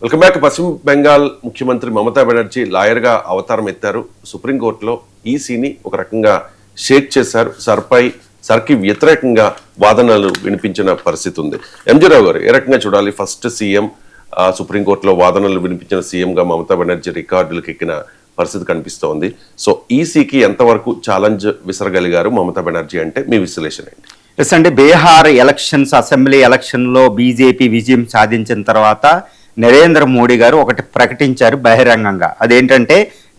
Welcome back. పశ్చిమ బెంగాల్ ముఖ్యమంత్రి మమతా బెనర్జీ లాయర్గా అవతారం ఎత్తారు. సుప్రీంకోర్టులో ఈసీని ఒక రకంగా షేక్ చేశారు. సర్కి వ్యతిరేకంగా వాదనలు వినిపించిన పరిస్థితి ఉంది. ఎంజీ రావు గారు, ఏ రకంగా చూడాలి? ఫస్ట్ సీఎం సుప్రీంకోర్టులో వాదనలు వినిపించిన సీఎంగా మమతా బెనర్జీ రికార్డులకు ఎక్కిన పరిస్థితి కనిపిస్తోంది. సో ఈసీకి ఎంతవరకు ఛాలెంజ్ విసరగలిగారు మమతా బెనర్జీ అంటే మీ విశ్లేషణ ఏంటి? ఎస్ అంటే బీహార్ ఎలక్షన్స్, అసెంబ్లీ ఎలక్షన్లో బీజేపీ విజయం సాధించిన తర్వాత నరేంద్ర మోడీ గారు ఒకటి ప్రకటించారు బహిరంగంగా. అదేంటంటే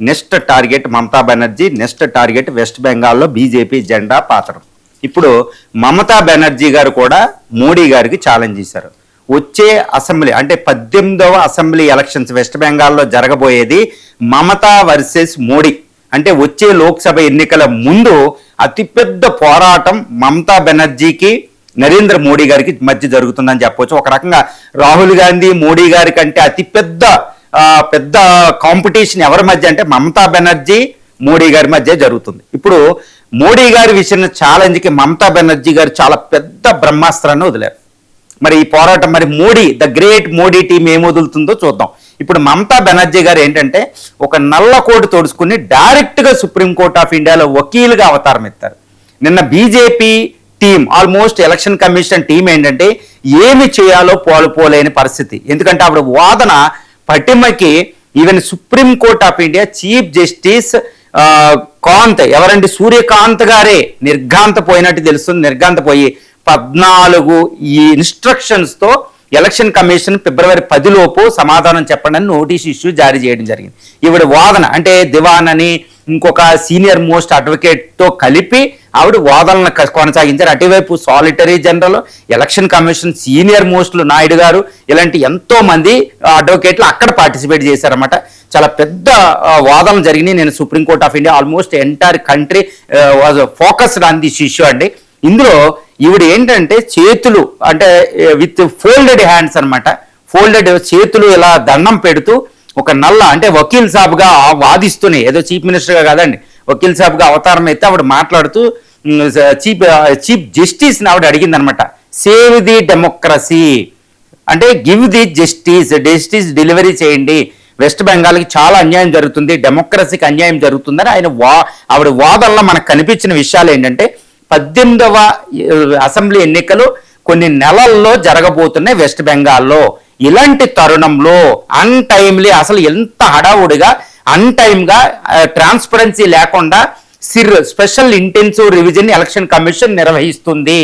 next target Mamata Banerjee, next target west బెంగాల్లో బీజేపీ జెండా పాతడం. ఇప్పుడు మమతా బెనర్జీ గారు కూడా మోడీ గారికి ఛాలెంజ్ చేశారు. వచ్చే అసెంబ్లీ అంటే 18వ అసెంబ్లీ ఎలక్షన్స్ వెస్ట్ బెంగాల్లో జరగబోయేది మమతా వర్సెస్ మోడీ. అంటే వచ్చే లోక్సభ ఎన్నికల ముందు అతిపెద్ద పోరాటం మమతా బెనర్జీకి నరేంద్ర మోడీ గారికి మధ్య జరుగుతుందని చెప్పవచ్చు. ఒక రకంగా రాహుల్ గాంధీ మోడీ గారి కంటే అతిపెద్ద కాంపిటీషన్ ఎవరి మధ్య అంటే మమతా బెనర్జీ మోడీ గారి మధ్య జరుగుతుంది. ఇప్పుడు మోడీ గారి విషయం ఛాలెంజ్కి మమతా బెనర్జీ గారు చాలా పెద్ద బ్రహ్మాస్త్రాన్ని వదిలారు. మరి ఈ పోరాటం మరి ద గ్రేట్ మోడీ టీం ఏం వదులుతుందో చూద్దాం. ఇప్పుడు మమతా బెనర్జీ గారు ఏంటంటే ఒక నల్ల కోటు తోడుచుకుని డైరెక్ట్గా సుప్రీంకోర్టు ఆఫ్ ఇండియాలో వకీలుగా అవతారం ఎత్తారు. నిన్న BJP team, almost election commission team ఏంటంటే ఏమి చేయాలో పోలేని పరిస్థితి. ఎందుకంటే ఆవిడ వాదన పటిమకి even supreme court of India chief justice Kant, ఎవరండి, సూర్యకాంత్ గారే నిర్ఘాంతపోయినట్టు తెలుస్తుంది. నిర్ఘాంతపోయి 14 ఈ ఇన్స్ట్రక్షన్స్తో ఎలక్షన్ కమిషన్ ఫిబ్రవరి 10 లోపు సమాధానం చెప్పండి అని నోటీస్ ఇష్యూ జారీ చేయడం జరిగింది. ఈవిడ వాదన అంటే దివాన్ అని ఇంకొక సీనియర్ మోస్ట్ అడ్వకేట్తో కలిపి ఆవిడ వాదనలను కొనసాగించారు. అటువైపు solicitor general, election commission senior మోస్ట్లు నాయుడు గారు, ఇలాంటి ఎంతో మంది అడ్వకేట్లు అక్కడ పార్టిసిపేట్ చేశారన్నమాట. చాలా పెద్ద వాదనలు జరిగినాయి. నేను supreme court of India almost entire country was focused on this issue అండి. ఇందులో ఈవిడ ఏంటంటే చేతులు అంటే విత్ ఫోల్డెడ్ హ్యాండ్స్ అనమాట, ఫోల్డెడ్ చేతులు ఇలా దండం పెడుతూ ఒక నల్ల అంటే వకీల్ సాబ్గా వాదిస్తూనే, ఏదో చీఫ్ మినిస్టర్గా కాదండి, వకీల్ సాబ్గా అవతారం అయితే ఆవిడ మాట్లాడుతూ చీఫ్ జస్టిస్ని ఆవిడ అడిగింది అనమాట. సేవ్ ది డెమోక్రసీ అంటే గివ్ ది జస్టిస్ డెలివరీ చేయండి, వెస్ట్ బెంగాల్కి చాలా అన్యాయం జరుగుతుంది, డెమోక్రసీకి అన్యాయం జరుగుతుందని ఆవిడ వాదనలో మనకు కనిపించిన విషయాలు ఏంటంటే 18వ అసెంబ్లీ ఎన్నికలు కొన్ని నెలల్లో జరగబోతున్నాయి వెస్ట్ బెంగాల్లో. ఇలాంటి తరుణంలో అన్టైమ్లీ, అసలు ఎంత హడావుడిగా అన్టైమ్గా ట్రాన్స్పరెన్సీ లేకుండా special intensive revision election commission నిర్వహిస్తుంది.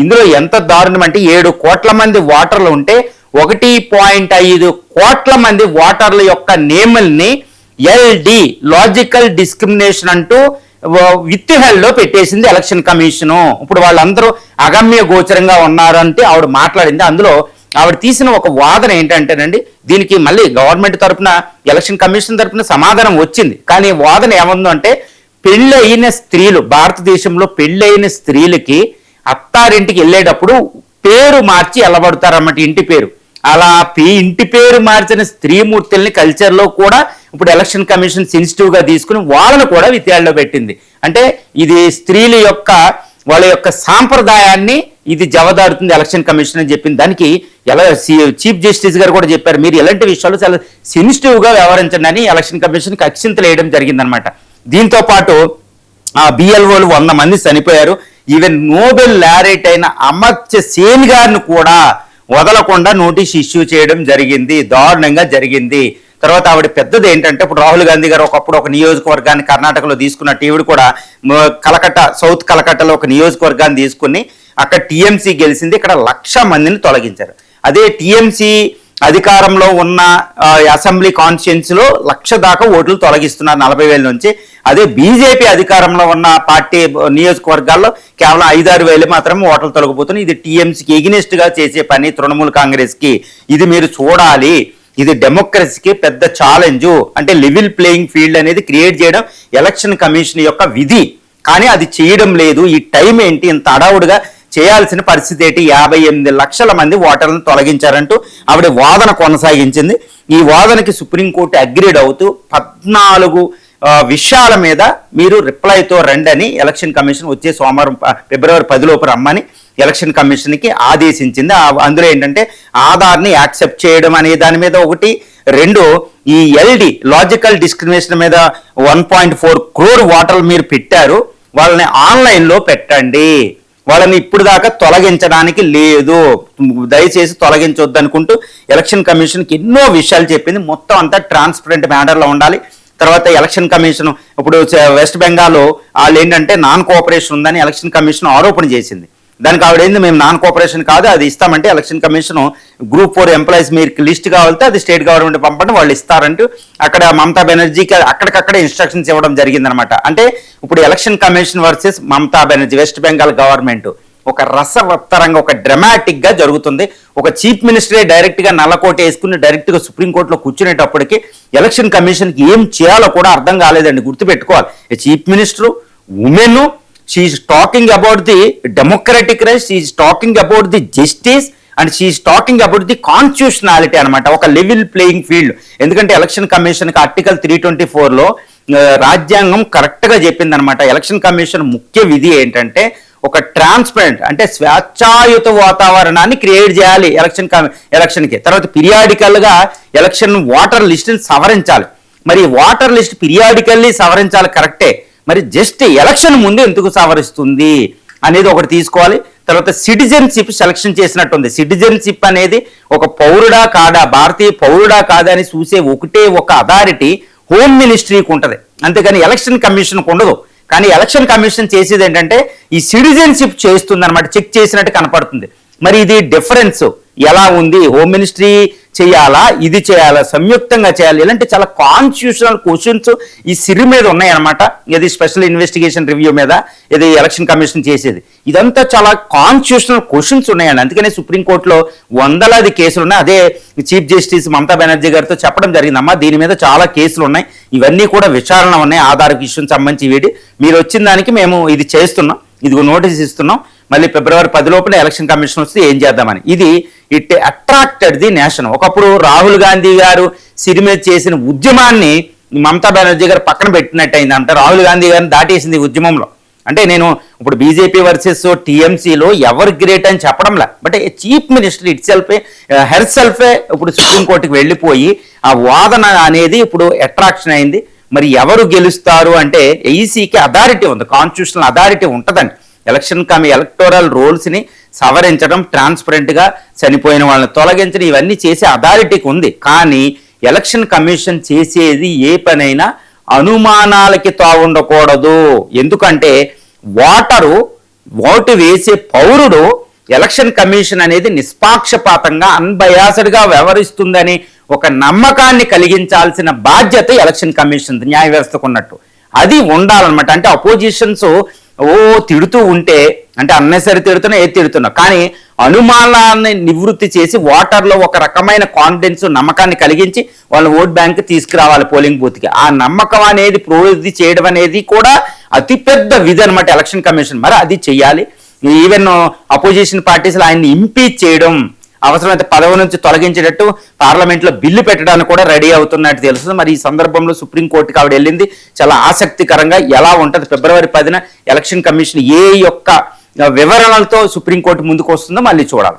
ఇందులో ఎంత దారుణం అంటే 7 కోట్ల మంది ఓటర్లు ఉంటే 1.5 కోట్ల మంది ఓటర్ల యొక్క నేముల్ని ఎల్డి లాజికల్ డిస్క్రిమినేషన్ అంటూ విత్ హెల్లో పెట్టేసింది ఎలక్షన్ కమిషను. ఇప్పుడు వాళ్ళందరూ అగమ్య గోచరంగా ఉన్నారంటే ఆవిడ మాట్లాడింది. అందులో ఆవిడ తీసిన ఒక వాదన ఏంటంటేనండి, దీనికి మళ్ళీ గవర్నమెంట్ తరఫున ఎలక్షన్ కమిషన్ తరఫున సమాధానం వచ్చింది. కానీ వాదన ఏముందో అంటే పెళ్ళయిన స్త్రీలు, భారతదేశంలో పెళ్ళయిన స్త్రీలకి అత్తారింటికి వెళ్ళేటప్పుడు పేరు మార్చి వెళ్ళబడతారన్నమాట, ఇంటి పేరు. అలా ఇంటి పేరు మార్చిన స్త్రీమూర్తుల్ని కల్చర్లో కూడా ఇప్పుడు ఎలక్షన్ కమిషన్ సెన్సిటివ్గా తీసుకుని వాళ్ళను కూడా విత్యాల్లో పెట్టింది. అంటే ఇది స్త్రీల యొక్క వాళ్ళ యొక్క సాంప్రదాయాన్ని ఇది జవదారుతుంది ఎలక్షన్ కమిషన్ అని చెప్పింది. దానికి చీఫ్ జస్టిస్ గారు కూడా చెప్పారు, మీరు ఎలాంటి విషయాలు చాలా సెన్సిటివ్గా వ్యవహరించండి అని ఎలక్షన్ కమిషన్కి అక్షింతలు వేయడం జరిగిందనమాట. దీంతో పాటు బిఎల్ఓలు 100 మంది చనిపోయారు. ఈవెన్ నోబెల్ లారెట్ అయిన అమర్త్య సేన్ గారిని కూడా వదలకుండా నోటీస్ ఇష్యూ చేయడం జరిగింది. దారుణంగా జరిగింది. తర్వాత ఆవిడ పెద్దది ఏంటంటే, ఇప్పుడు రాహుల్ గాంధీ గారు ఒకప్పుడు ఒక నియోజకవర్గాన్ని కర్ణాటకలో తీసుకున్నట్టు ఈవిడ కూడా సౌత్ కలకట్టాలో ఒక నియోజకవర్గాన్ని తీసుకుని అక్కడ టీఎంసీ గెలిచింది. ఇక్కడ 1,00,000 మందిని తొలగించారు. అదే టీఎంసీ అధికారంలో ఉన్న అసెంబ్లీ కాన్స్టిట్యున్సీలో 1,00,000 దాకా ఓట్లు తొలగిస్తున్నారు 40,000 నుంచి. అదే బీజేపీ అధికారంలో ఉన్న పార్టీ నియోజకవర్గాల్లో కేవలం 5-6 వేలు మాత్రమే ఓట్లు తొలగిపోతున్నాయి. ఇది టీఎంసీకి ఎగినెస్ట్గా చేసే పని తృణమూల్ కాంగ్రెస్కి. ఇది మీరు చూడాలి. ఇది డెమోక్రసీకి పెద్ద ఛాలెంజు. అంటే లెవెల్ ప్లేయింగ్ ఫీల్డ్ అనేది క్రియేట్ చేయడం ఎలక్షన్ కమిషన్ యొక్క విధి. కానీ అది చేయడం లేదు. ఈ టైం ఏంటి ఇంత అడావుడిగా చేయాల్సిన పరిస్థితి ఏంటి? 58 లక్షల మంది ఓటర్లను తొలగించారంటూ ఆవిడ వాదన కొనసాగించింది. ఈ వాదనకి సుప్రీంకోర్టు అగ్రీడ్ అవుతూ 14 విషయాల మీద మీరు రిప్లైతో రండి అని ఎలక్షన్ కమిషన్ వచ్చే సోమవారం ఫిబ్రవరి 10 లోపు రమ్మని ఎలక్షన్ కమిషన్కి ఆదేశించింది. అందులో ఏంటంటే ఆధార్ని యాక్సెప్ట్ చేయడం అనే దాని మీద ఒకటి, రెండు ఈ ఎల్డి లాజికల్ డిస్క్రిమినేషన్ మీద 1.4 crore ఓటర్లు మీరు పెట్టారు, వాళ్ళని ఆన్లైన్లో పెట్టండి, వాళ్ళని ఇప్పుడు దాకా తొలగించడానికి లేదు, దయచేసి తొలగించొద్దు అనుకుంటూ ఎలక్షన్ కమిషన్కి ఎన్నో విషయాలు చెప్పింది. మొత్తం అంతా ట్రాన్స్పరెంట్ మేనర్లో ఉండాలి. తర్వాత ఎలక్షన్ కమిషన్ ఇప్పుడు వెస్ట్ బెంగాల్ వాళ్ళు ఏంటంటే నాన్ కోఆపరేషన్ ఉందని ఎలక్షన్ కమిషన్ ఆరోపణ చేసింది. దానికి ఆవిడేంది మేము నాన్ కోఆపరేషన్ కాదు, అది ఇస్తామంటే ఎలక్షన్ కమిషన్ Group 4 ఎంప్లాయీస్ మీకు లిస్ట్ కావాలంటే అది స్టేట్ గవర్నమెంట్ పంపండి, వాళ్ళు ఇస్తారంటూ అక్కడ మమతా బెనర్జీకి అక్కడికక్కడే ఇన్స్ట్రక్షన్స్ ఇవ్వడం జరిగిందనమాట. అంటే ఇప్పుడు election commission versus Mamata Banerjee, west Bengal government ఒక రసవత్తరంగా, ఒక డ్రమాటిక్ గా జరుగుతుంది. ఒక చీఫ్ మినిస్టరే డైరెక్ట్ గా నల్లకోట వేసుకుని డైరెక్ట్ గా సుప్రీంకోర్టులో కూర్చునేటప్పటికి ఎలక్షన్ కమిషన్ కి ఏం చేయాలో కూడా అర్థం కాలేదండి. గుర్తుపెట్టుకోవాలి, chief minister, women, she is talking about the democratic rights, she is talking about the justice and she is talking about the constitutionality అనమాట. ఒక లెవెల్ ప్లేయింగ్ ఫీల్డ్. ఎందుకంటే ఎలక్షన్ కమిషన్ కి ఆర్టికల్ 324లో రాజ్యాంగం కరెక్ట్ గా చెప్పింది అనమాట. ఎలక్షన్ కమిషన్ ముఖ్య విధి ఏంటంటే ఒక ట్రాన్స్పరెంట్ అంటే స్వేచ్ఛాయుత వాతావరణాన్ని క్రియేట్ చేయాలి ఎలక్షన్కి. తర్వాత పీరియాడికల్ గా ఎలక్షన్ ఓటర్ లిస్టుని సవరించాలి. మరి ఓటర్ లిస్ట్ పీరియాడికల్లీ సవరించాలి కరెక్టే, మరి జస్ట్ ఎలక్షన్ ముందు ఎందుకు సవరిస్తుంది అనేది ఒకటి తీసుకోవాలి. తర్వాత సిటిజన్షిప్ సెలక్షన్ చేసినట్టుంది. సిటిజన్షిప్ అనేది ఒక పౌరుడా కాదా, భారతీయ పౌరుడా కాదా అని చూసే ఒకటే ఒక అథారిటీ హోమ్ మినిస్ట్రీకి ఉంటుంది, అంతేగాని ఎలక్షన్ కమిషన్కి ఉండదు. కానీ ఎలక్షన్ కమిషన్ చేసేది ఏంటంటే ఈ సిటిజన్షిప్ చేస్తుంది అనమాట, చెక్ చేసినట్టు కనపడుతుంది. మరి ఇది డిఫరెన్స్ ఎలా ఉంది, హోమ్ మినిస్ట్రీ చేయాలా, ఇది చేయాలా, సంయుక్తంగా చేయాలి, ఇలాంటి చాలా కాన్స్టిట్యూషనల్ క్వశ్చన్స్ ఈ సిరి మీద ఉన్నాయన్నమాట. ఇది స్పెషల్ ఇన్వెస్టిగేషన్ రివ్యూ మీద ఇది ఎలక్షన్ కమిషన్ చేసేది, ఇదంతా చాలా కాన్స్టిట్యూషనల్ క్వశ్చన్స్ ఉన్నాయండి. అందుకనే సుప్రీంకోర్టులో వందలాది కేసులు ఉన్నాయి. అదే చీఫ్ జస్టిస్ మమతా బెనర్జీ గారితో చెప్పడం జరిగిందమ్మా, దీని మీద చాలా కేసులు ఉన్నాయి, ఇవన్నీ కూడా విచారణ ఉన్నాయి, ఆధార్ ఇష్యూకి సంబంధించి వీటి మీరు వచ్చిన దానికి మేము ఇది చేస్తున్నాం, ఇదిగో నోటీస్ ఇస్తున్నాం, మళ్ళీ ఫిబ్రవరి 10 లోపల ఎలక్షన్ కమిషన్ వస్తే ఏం చేద్దామని. ఇది ఇట్ అట్రాక్టెడ్ ది నేషన్. ఒకప్పుడు రాహుల్ గాంధీ గారు సిరి మీద చేసిన ఉద్యమాన్ని మమతా బెనర్జీ గారు పక్కన పెట్టినట్టు అయింది అంటే రాహుల్ గాంధీ గారిని దాటేసింది ఉద్యమంలో. అంటే నేను ఇప్పుడు బీజేపీ వర్సెస్ టీఎంసీలో ఎవరు గ్రేట్ అని చెప్పడంలా, బట్ చీఫ్ మినిస్టర్ ఇట్ సెల్ఫే హెర్ సెల్ఫే ఇప్పుడు సుప్రీంకోర్టుకి వెళ్ళిపోయి ఆ వాదన అనేది ఇప్పుడు అట్రాక్షన్ అయింది. మరి ఎవరు గెలుస్తారు అంటే ఈసీకి అథారిటీ ఉంది, కాన్స్టిట్యూషనల్ అథారిటీ ఉంటుందండి. ఎలక్టోరల్ రోల్స్ని సవరించడం, ట్రాన్స్పరెంట్గా చనిపోయిన వాళ్ళని తొలగించడం, ఇవన్నీ చేసే అథారిటీకి ఉంది. కానీ ఎలక్షన్ కమిషన్ చేసేది ఏ పనైనా అనుమానాలకి తావుండకూడదు. ఎందుకంటే ఓటు వేసే పౌరుడు ఎలక్షన్ కమిషన్ అనేది నిష్పాక్షపాతంగా అన్బయాస్డ్గా వ్యవహరిస్తుందని ఒక నమ్మకాన్ని కలిగించాల్సిన బాధ్యత ఎలక్షన్ కమిషన్ న్యాయ వ్యవస్థకు ఉన్నట్టు అది ఉండాలన్నమాట. అంటే అపోజిషన్స్ తిడుతూ ఉంటే అంటే అన్నెసరి తిడుతున్నా ఏది తిడుతున్నా, కానీ అనుమానాన్ని నివృత్తి చేసి ఓటర్లో ఒక రకమైన కాన్ఫిడెన్స్, నమ్మకాన్ని కలిగించి వాళ్ళ ఓట్ బ్యాంక్ తీసుకురావాలి పోలింగ్ బూత్కి. ఆ నమ్మకం అనేది ప్రోధి చేయడం అనేది కూడా అతిపెద్ద విధి అనమాట ఎలక్షన్ కమిషన్. మరి అది చెయ్యాలి. ఈవెన్ అపోజిషన్ పార్టీస్ ఆయన్ని ఇంపీచ్ చేయడం, అవసరమైతే పదవి నుంచి తొలగించేటట్టు పార్లమెంట్లో బిల్లు పెట్టడానికి కూడా రెడీ అవుతున్నట్టు తెలుస్తుంది. మరి ఈ సందర్భంలో సుప్రీంకోర్టుకి ఆవిడ వెళ్ళింది చాలా ఆసక్తికరంగా. ఎలా ఉంటుంది ఫిబ్రవరి 10న ఎలక్షన్ కమిషన్ ఏ యొక్క వివరణలతో సుప్రీంకోర్టు ముందుకు వస్తుందో మళ్ళీ చూడాలి.